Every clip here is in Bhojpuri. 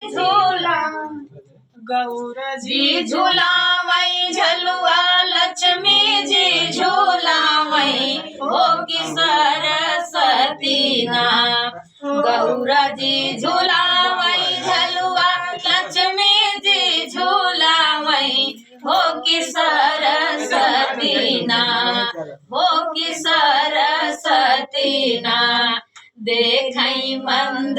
झूला गौर जी झूलावई झलुआ लक्ष्मी जी झूलावई हो कि सरस्वती ना गौर जी झूलावई झलुआ लक्ष्मी जी झूलावई हो कि सरस्वती ना हो कि सरस्वती ना देखई मंद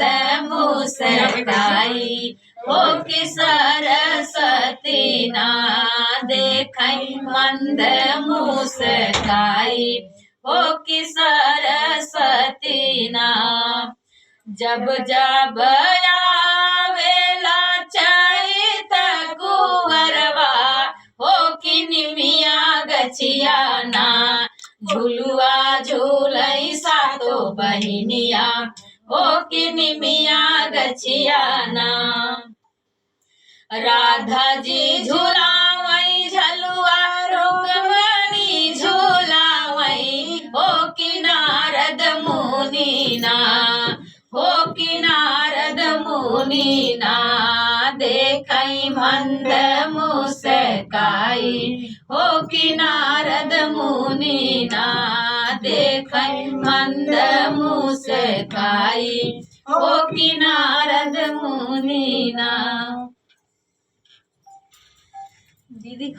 मुस्काई हो कि सरस्वती ना देखई मंद मुस्काई हो कि सरस्वती ना जब जब आवेला चैत कुंवरवा हो कि निमिया गछिया ना झुलुआ झूलई सातो बहिनिया हो कि निमिया गछिया ना राधा जी झूलावई झलुआ रुक्मणी झूलावई हो कि नारद मुनि ना हो कि नारद मुनि ना देखई मंद मुस्काई हो कि नारद मुनि ना देखई मंद मुस्काई हो कि नारद मुनि ना दीदी।